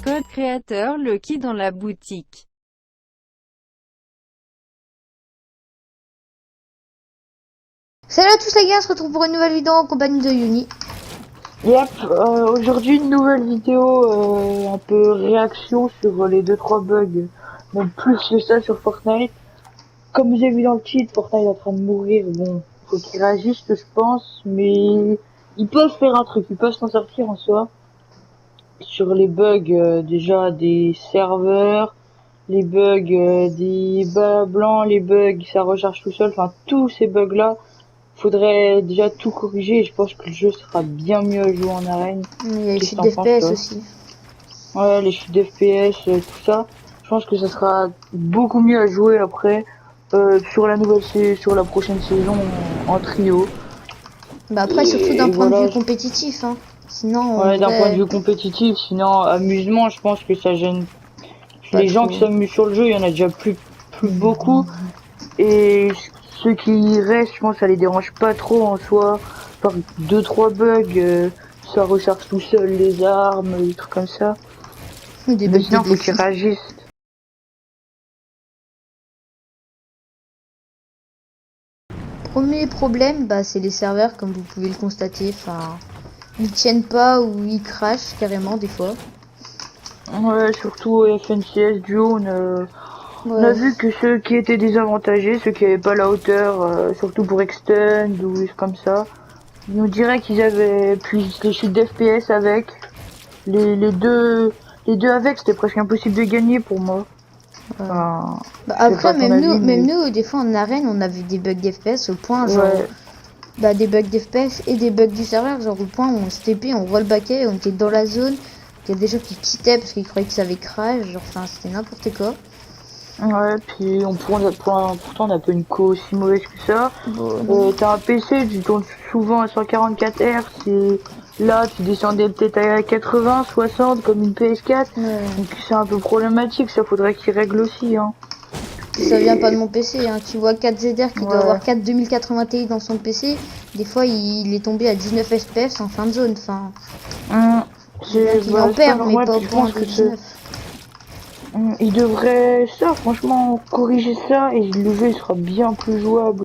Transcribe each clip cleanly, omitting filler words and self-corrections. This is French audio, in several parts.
Code créateur Lucky dans la boutique. Salut à tous les gars, on se retrouve pour une nouvelle vidéo en compagnie de Yuni. Yep, aujourd'hui une nouvelle vidéo un peu réaction sur les 2-3 bugs, même plus que ça sur Fortnite. Comme vous avez vu dans le titre, Fortnite est en train de mourir, bon, faut qu'ils réagissent je pense, mais ils peuvent faire un truc, ils peuvent s'en sortir en soi. Sur les bugs déjà des serveurs, les bugs des bas blancs, les bugs ça recharge tout seul, enfin tous ces bugs là. Faudrait déjà tout corriger et je pense que le jeu sera bien mieux à jouer en arène. Il y a les chutes d'FPS aussi. Ouais, les chutes d'FPS, tout ça. Je pense que ça sera beaucoup mieux à jouer après sur la prochaine saison en trio. Bah après surtout d'un point de vue compétitif, hein. Sinon. Ouais, d'un point de vue compétitif. Sinon amusement, je pense que ça gêne. Les gens qui s'amusent sur le jeu, il y en a déjà plus beaucoup. Et ceux qui restent, je pense, ça les dérange pas trop en soi. Par 2-3 bugs, ça recharge tout seul les armes, des trucs comme ça. Des bugs sinon, faut qu'ils réagissent. Premier problème, bah c'est les serveurs, comme vous pouvez le constater. Enfin, ils tiennent pas ou ils crashent carrément des fois. Ouais, surtout FNCS Duo, on a vu que ceux qui étaient désavantagés, ceux qui avaient pas la hauteur, surtout pour Extend ou comme ça, ils nous diraient qu'ils avaient plus les chutes d'FPS avec. Les deux avec, c'était presque impossible de gagner pour moi. Enfin, bah après, même nous, des fois en arène, on avait des bugs d'FPS au point, genre, bah des bugs d'FPS et des bugs du serveur, genre au point où on se TP, on rollbackait, on était dans la zone, il y a des gens qui quittaient parce qu'ils croyaient que ça avait crash, genre, enfin, c'était n'importe quoi. Ouais, puis pourtant on a pas une co aussi mauvaise que ça. T'as un PC, tu tournes souvent à 144 Hz et là tu descendais peut-être à 80, 60 comme une PS4. Donc c'est un peu problématique, ça faudrait qu'ils règlent aussi. Hein. Ça vient pas de mon PC, hein. Tu vois 4ZR qui doit avoir 4 2080 Ti dans son PC, des fois il est tombé à 19 FPS en fin de zone, enfin. Il en perd, mais pas au point de 19. Il devrait ça, franchement, corriger ça et le jeu sera bien plus jouable.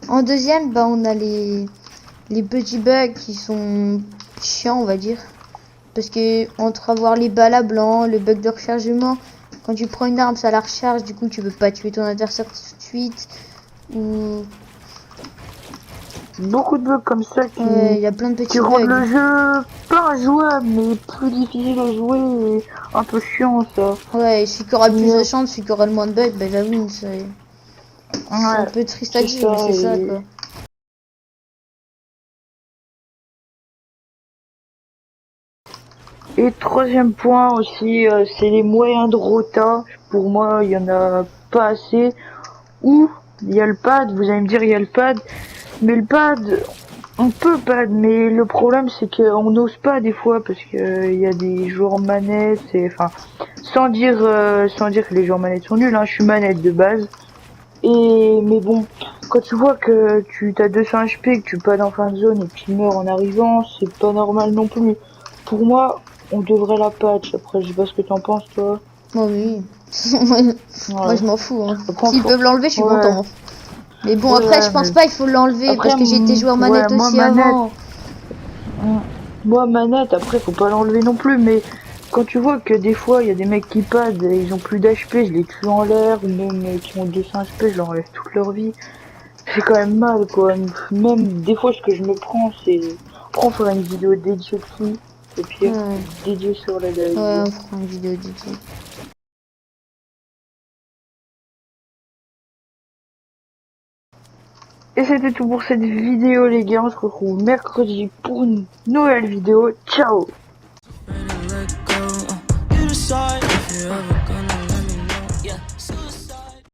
En deuxième, bah on a les petits bugs qui sont chiants, on va dire. Parce que entre avoir les balles à blanc, le bug de rechargement, quand tu prends une arme ça la recharge, du coup tu peux pas tuer ton adversaire tout de suite. Ou beaucoup de bugs comme ça y a plein de petits rendent bugs. le jeu pas jouable mais plus difficile à jouer et un peu chiant ça. Ouais, et celui qui aura le plus de chance, celui qui aura le moins de bugs, bah j'avoue, c'est un peu triste à dire, mais c'est ça quoi. Et troisième point aussi, c'est les moyens de rota. Pour moi, il y en a pas assez. Ou il y a le pad, vous allez me dire il y a le pad, mais le pad, on peut pad, mais le problème c'est qu'on n'ose pas des fois parce que il y a des joueurs manettes, et enfin sans dire que les joueurs manettes sont nuls, hein, je suis manette de base. Et mais bon, quand tu vois que tu as 200 HP, que tu pads en fin de zone et que tu meurs en arrivant, c'est pas normal non plus. Pour moi, on devrait la patch. Après, je sais pas ce que t'en penses, toi. Moi, oui. Moi, je m'en fous. Hein. S'ils peuvent l'enlever, je suis content. Mais bon, après, je pense pas il faut l'enlever parce que j'ai été joueur manette aussi avant. Moi, manette, après, faut pas l'enlever non plus. Mais quand tu vois que des fois, il y a des mecs qui padent et ils ont plus d'HP, je les tue en l'air, ou même qui ont 200 HP, je leur enlève toute leur vie. C'est quand même mal, quoi. Même des fois, ce que je me prends, c'est... On fera une vidéo dédiée dessus. Et puis, dédiée sur la vidéo. Ouais, on fera une vidéo dédiée. Et c'était tout pour cette vidéo, les gars. On se retrouve mercredi pour une nouvelle vidéo. Ciao!